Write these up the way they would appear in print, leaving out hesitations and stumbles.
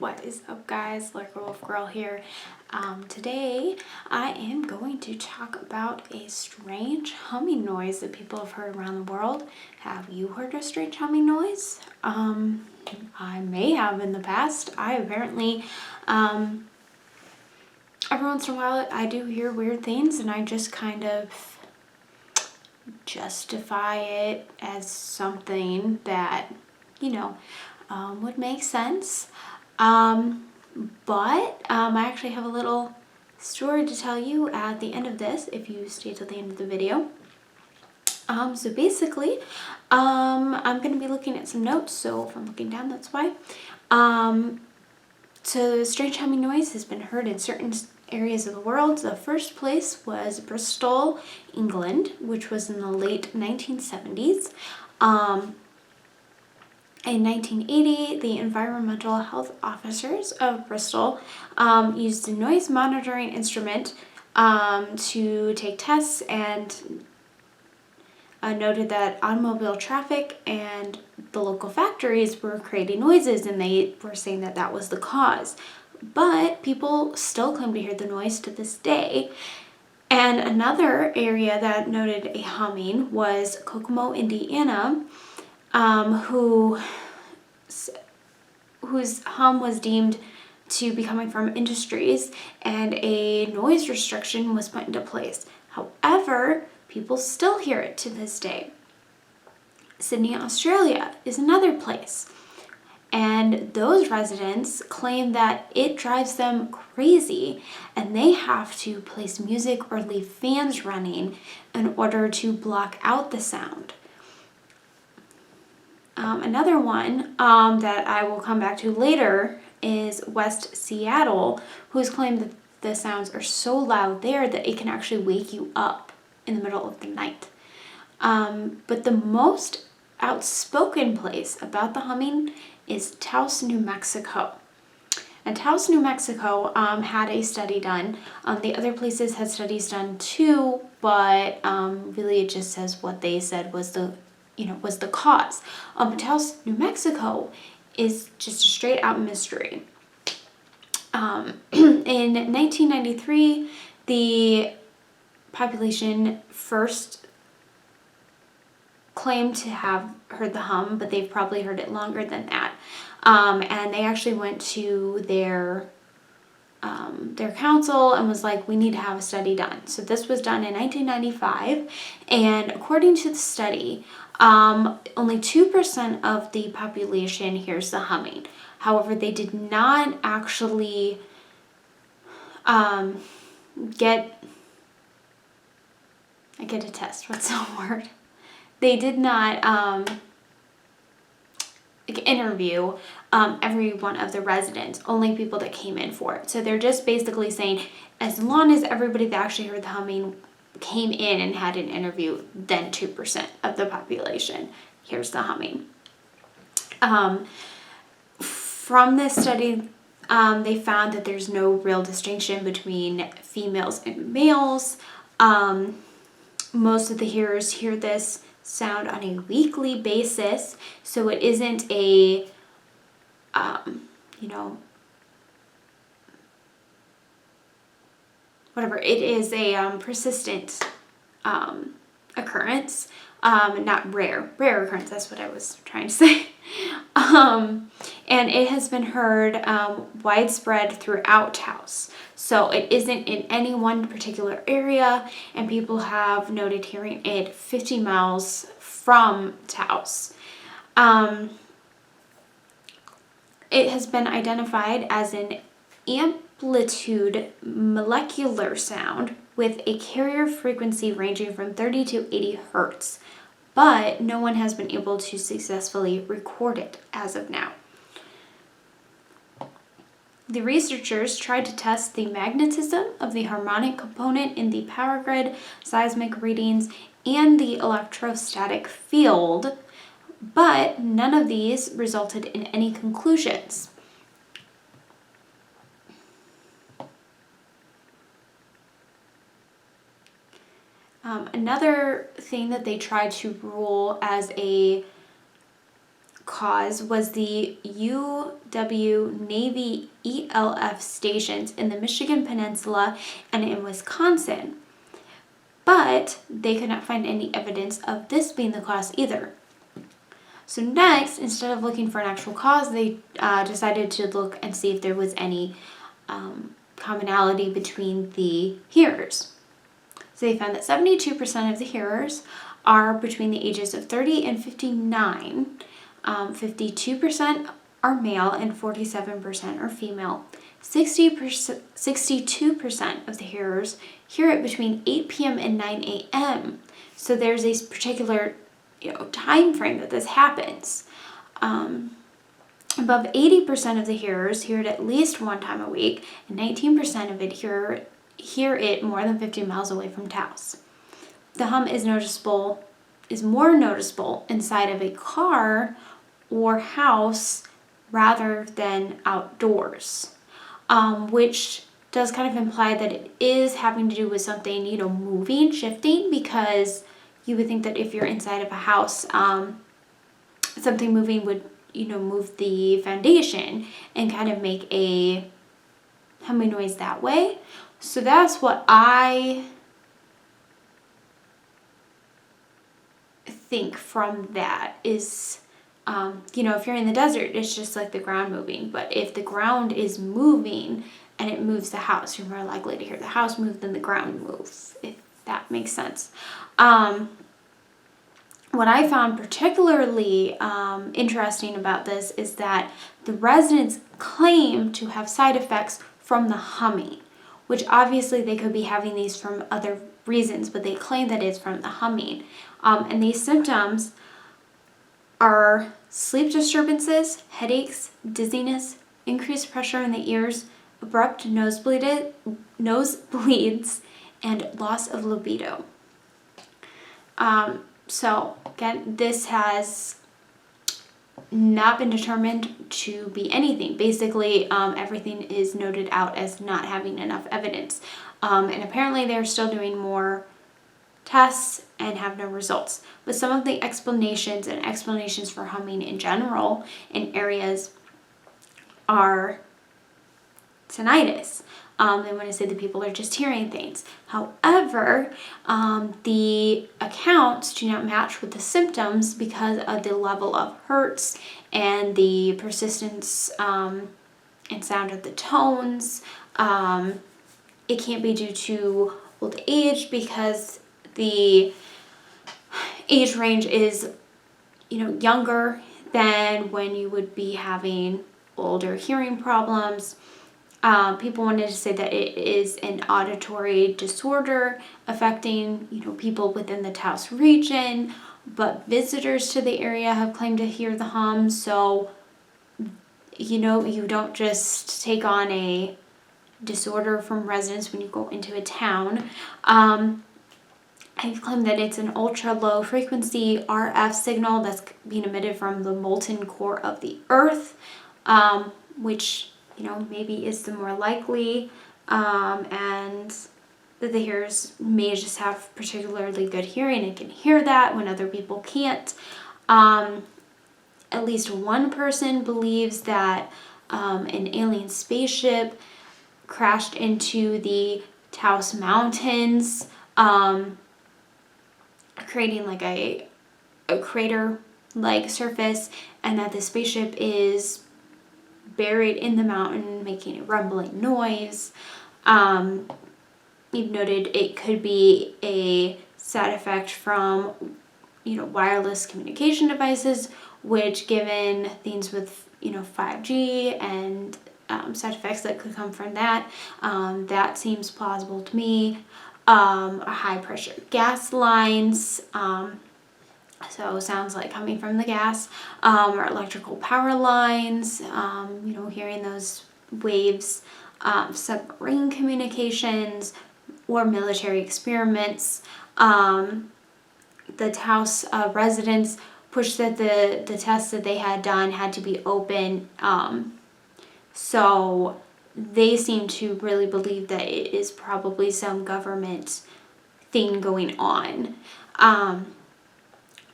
What is up, guys? Lurker Wolf Girl here. Today I am going to talk about a strange humming noise that people have heard around the world. Have you heard a strange humming noise? I may have in the past. I apparently, every once in a while I do hear weird things and I just kind of justify it as something that, would make sense. But I actually have a little story to tell you at the end of this if you stay till the end of the video. So basically, I'm going to be looking at some notes, so if I'm looking down, that's why. So strange humming noise has been heard in certain areas of the world. The first place was Bristol, England, which was in the late 1970s. In 1980, the environmental health officers of Bristol used a noise monitoring instrument to take tests and noted that automobile traffic and the local factories were creating noises, and they were saying that that was the cause. But people still claim to hear the noise to this day. And another area that noted a humming was Kokomo, Indiana, whose hum was deemed to be coming from industries, and a noise restriction was put into place. However, people still hear it to this day. Sydney, Australia is another place, and those residents claim that it drives them crazy and they have to place music or leave fans running in order to block out the sound. Another one that I will come back to later is West Seattle, who's claimed that the sounds are so loud there that it can actually wake you up in the middle of the night. But the most outspoken place about the humming is Taos, New Mexico. And Taos, New Mexico had a study done. The other places had studies done too, but really it just says what they said was the cause. Taos, New Mexico is just a straight out mystery. In 1993, the population first claimed to have heard the hum, but they've probably heard it longer than that. And they actually went to their council and was like, we need to have a study done. So this was done in 1995, and according to the study, only 2% of the population hears the humming. However, they did not actually get a test. What's the word? They did not interview every one of the residents, only people that came in for it. So they're just basically saying, as long as everybody that actually heard the humming came in and had an interview, then 2% of the population hears the humming. From this study, they found that there's no real distinction between females and males. Most of the hearers hear this sound on a weekly basis, so it isn't a it is a persistent occurrence, not rare occurrence, that's what I was trying to say. And it has been heard widespread throughout Taos. So it isn't in any one particular area, and people have noted hearing it 50 miles from Taos. It has been identified as an amplitude molecular sound with a carrier frequency ranging from 30 to 80 hertz, but no one has been able to successfully record it as of now. The researchers tried to test the magnetism of the harmonic component in the power grid, seismic readings, and the electrostatic field, but none of these resulted in any conclusions. Another thing that they tried to rule as a cause was the UW Navy ELF stations in the Michigan Peninsula and in Wisconsin. But they could not find any evidence of this being the cause either. So next, instead of looking for an actual cause, they decided to look and see if there was any commonality between the hearers. So they found that 72% of the hearers are between the ages of 30 and 59. 52% are male and 47% are female. 62% of the hearers hear it between 8 p.m. and 9 a.m. So there's a particular time frame that this happens. Above 80% of the hearers hear it at least one time a week, and 19% of it hear it more than 50 miles away from Taos. The hum is more noticeable inside of a car or house rather than outdoors, which does kind of imply that it is having to do with something, moving, shifting, because you would think that if you're inside of a house, something moving would, move the foundation and kind of make a humming noise that way. So that's what I think from that is, if you're in the desert, it's just like the ground moving. But if the ground is moving and it moves the house, you're more likely to hear the house move than the ground move, if that makes sense. What I found particularly interesting about this is that the residents claim to have side effects from the humming, which obviously they could be having these from other reasons, but they claim that it's from the humming. And these symptoms are sleep disturbances, headaches, dizziness, increased pressure in the ears, abrupt nosebleeds, and loss of libido. So again, this has not been determined to be anything. Basically, everything is noted out as not having enough evidence. And apparently they're still doing more tests and have no results. But some of the explanations for humming in general in areas are tinnitus. They want to say that people are just hearing things. However, the accounts do not match with the symptoms because of the level of hertz and the persistence and sound of the tones. It can't be due to old age because the age range is, younger than when you would be having older hearing problems. People wanted to say that it is an auditory disorder affecting, people within the Taos region, but visitors to the area have claimed to hear the hum. So, you don't just take on a disorder from residents when you go into a town. I've claimed that it's an ultra low frequency RF signal that's being emitted from the molten core of the earth, which maybe is the more likely, and that the hearers may just have particularly good hearing and can hear that when other people can't. At least one person believes that an alien spaceship crashed into the Taos Mountains, creating like a crater-like surface, and that the spaceship is buried in the mountain making a rumbling noise. You've noted it could be a side effect from wireless communication devices, which given things with 5G and side effects that could come from that, that seems plausible to me. High pressure gas lines, so sounds like coming from the gas, or electrical power lines, hearing those waves, submarine communications, or military experiments. The Taos residents pushed that the tests that they had done had to be open, so they seem to really believe that it is probably some government thing going on.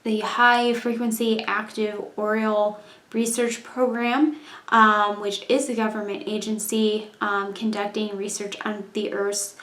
the High Frequency Active Auroral Research Program, which is a government agency conducting research on the Earth's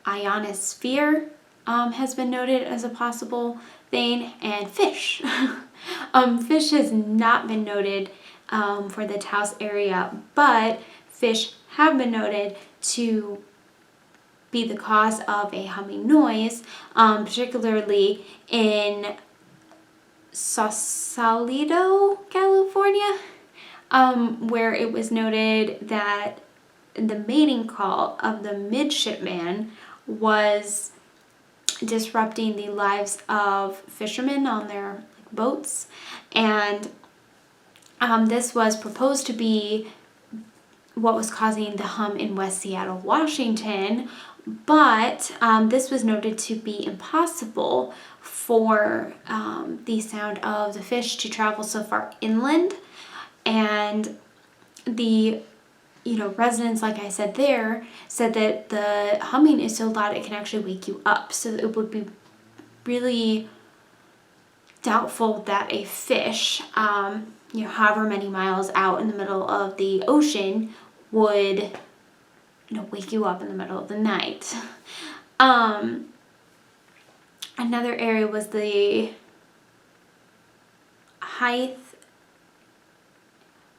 ionosphere, has been noted as a possible thing, and fish. Fish has not been noted for the Taos area, but fish have been noted to be the cause of a humming noise, particularly in Sausalito, California, where it was noted that the mating call of the midshipman was disrupting the lives of fishermen on their boats, and this was proposed to be what was causing the hum in West Seattle, Washington, but this was noted to be impossible for the sound of the fish to travel so far inland, and the residents, like I said there, said that the humming is so loud it can actually wake you up. So it would be really doubtful that a fish, however many miles out in the middle of the ocean, would, wake you up in the middle of the night. Another area was the Hythe,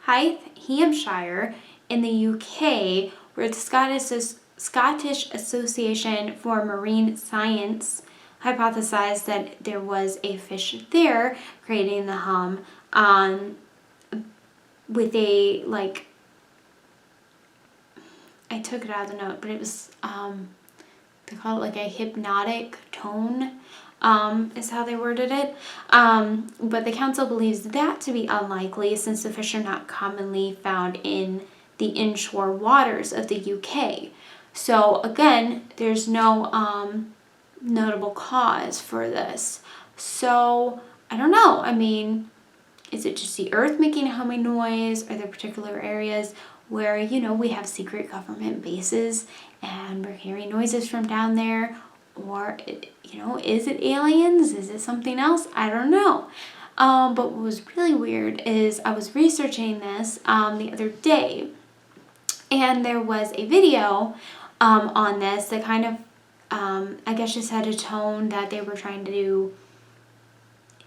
Hampshire, in the UK, where the Scottish Association for Marine Science hypothesized that there was a fish there creating the hum, with a, I took it out of the note, but it was, they call it a hypnotic tone, is how they worded it. But the council believes that to be unlikely, since the fish are not commonly found in the inshore waters of the UK. So again, there's no notable cause for this. So I don't know. I mean, is it just the Earth making a humming noise? Are there particular areas where, we have secret government bases and we're hearing noises from down there? Or, is it aliens? Is it something else? I don't know. But what was really weird is I was researching this the other day, and there was a video on this that kind of, I guess, just had a tone that they were trying to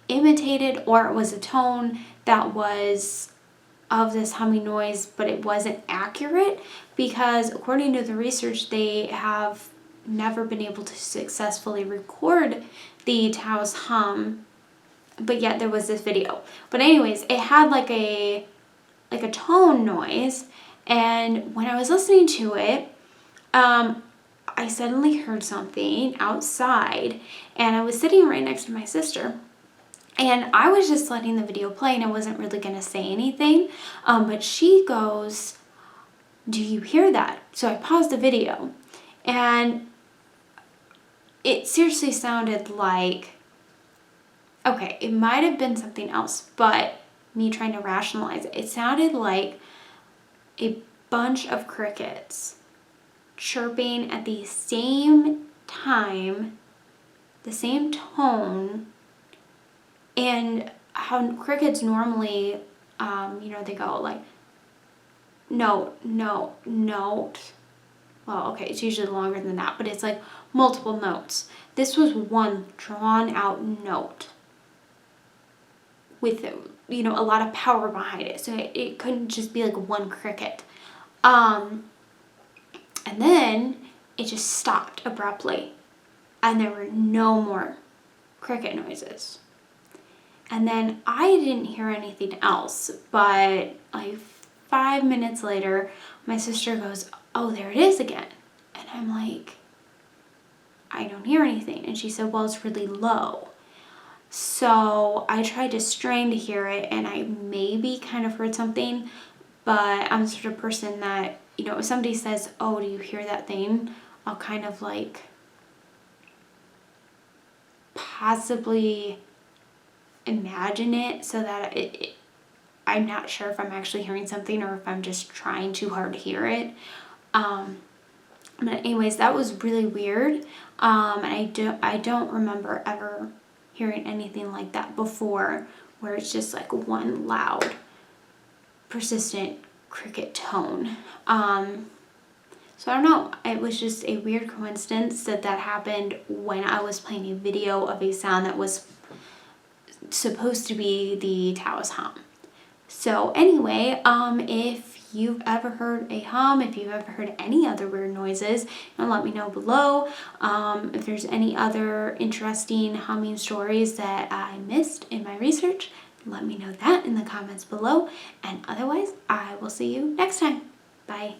imitate it, or it was a tone that was of this humming noise, but it wasn't accurate, because according to the research, they have never been able to successfully record the Taos hum, but yet there was this video. But anyways, it had like a tone noise, and when I was listening to it, I suddenly heard something outside, and I was sitting right next to my sister, and I was just letting the video play, and I wasn't really going to say anything, but she goes, "Do you hear that?" So I paused the video, and it seriously sounded like, okay, it might have been something else, but me trying to rationalize it, it sounded like a bunch of crickets chirping at the same time, the same tone, and how crickets normally, they go like, note, note, note. Well, okay, it's usually longer than that, but it's like multiple notes. This was one drawn out note with, a lot of power behind it. So it couldn't just be like one cricket. And then it just stopped abruptly, and there were no more cricket noises. And then I didn't hear anything else, but like 5 minutes later, my sister goes, "Oh, there it is again." And I'm like, "I don't hear anything." And she said, "Well, it's really low." So I tried to strain to hear it, and I maybe kind of heard something, but I'm the sort of person that, if somebody says, "Oh, do you hear that thing?" I'll kind of like possibly imagine it, so that I'm not sure if I'm actually hearing something or if I'm just trying too hard to hear it. But anyways, that was really weird. And I don't remember ever hearing anything like that before, where it's just like one loud, persistent cricket tone. So I don't know, it was just a weird coincidence that happened when I was playing a video of a sound that was supposed to be the Taoist hum. So anyway, if you've ever heard a hum, if you've ever heard any other weird noises, let me know below. If there's any other interesting humming stories that I missed in my research, let me know that in the comments below. And otherwise, I will see you next time. Bye.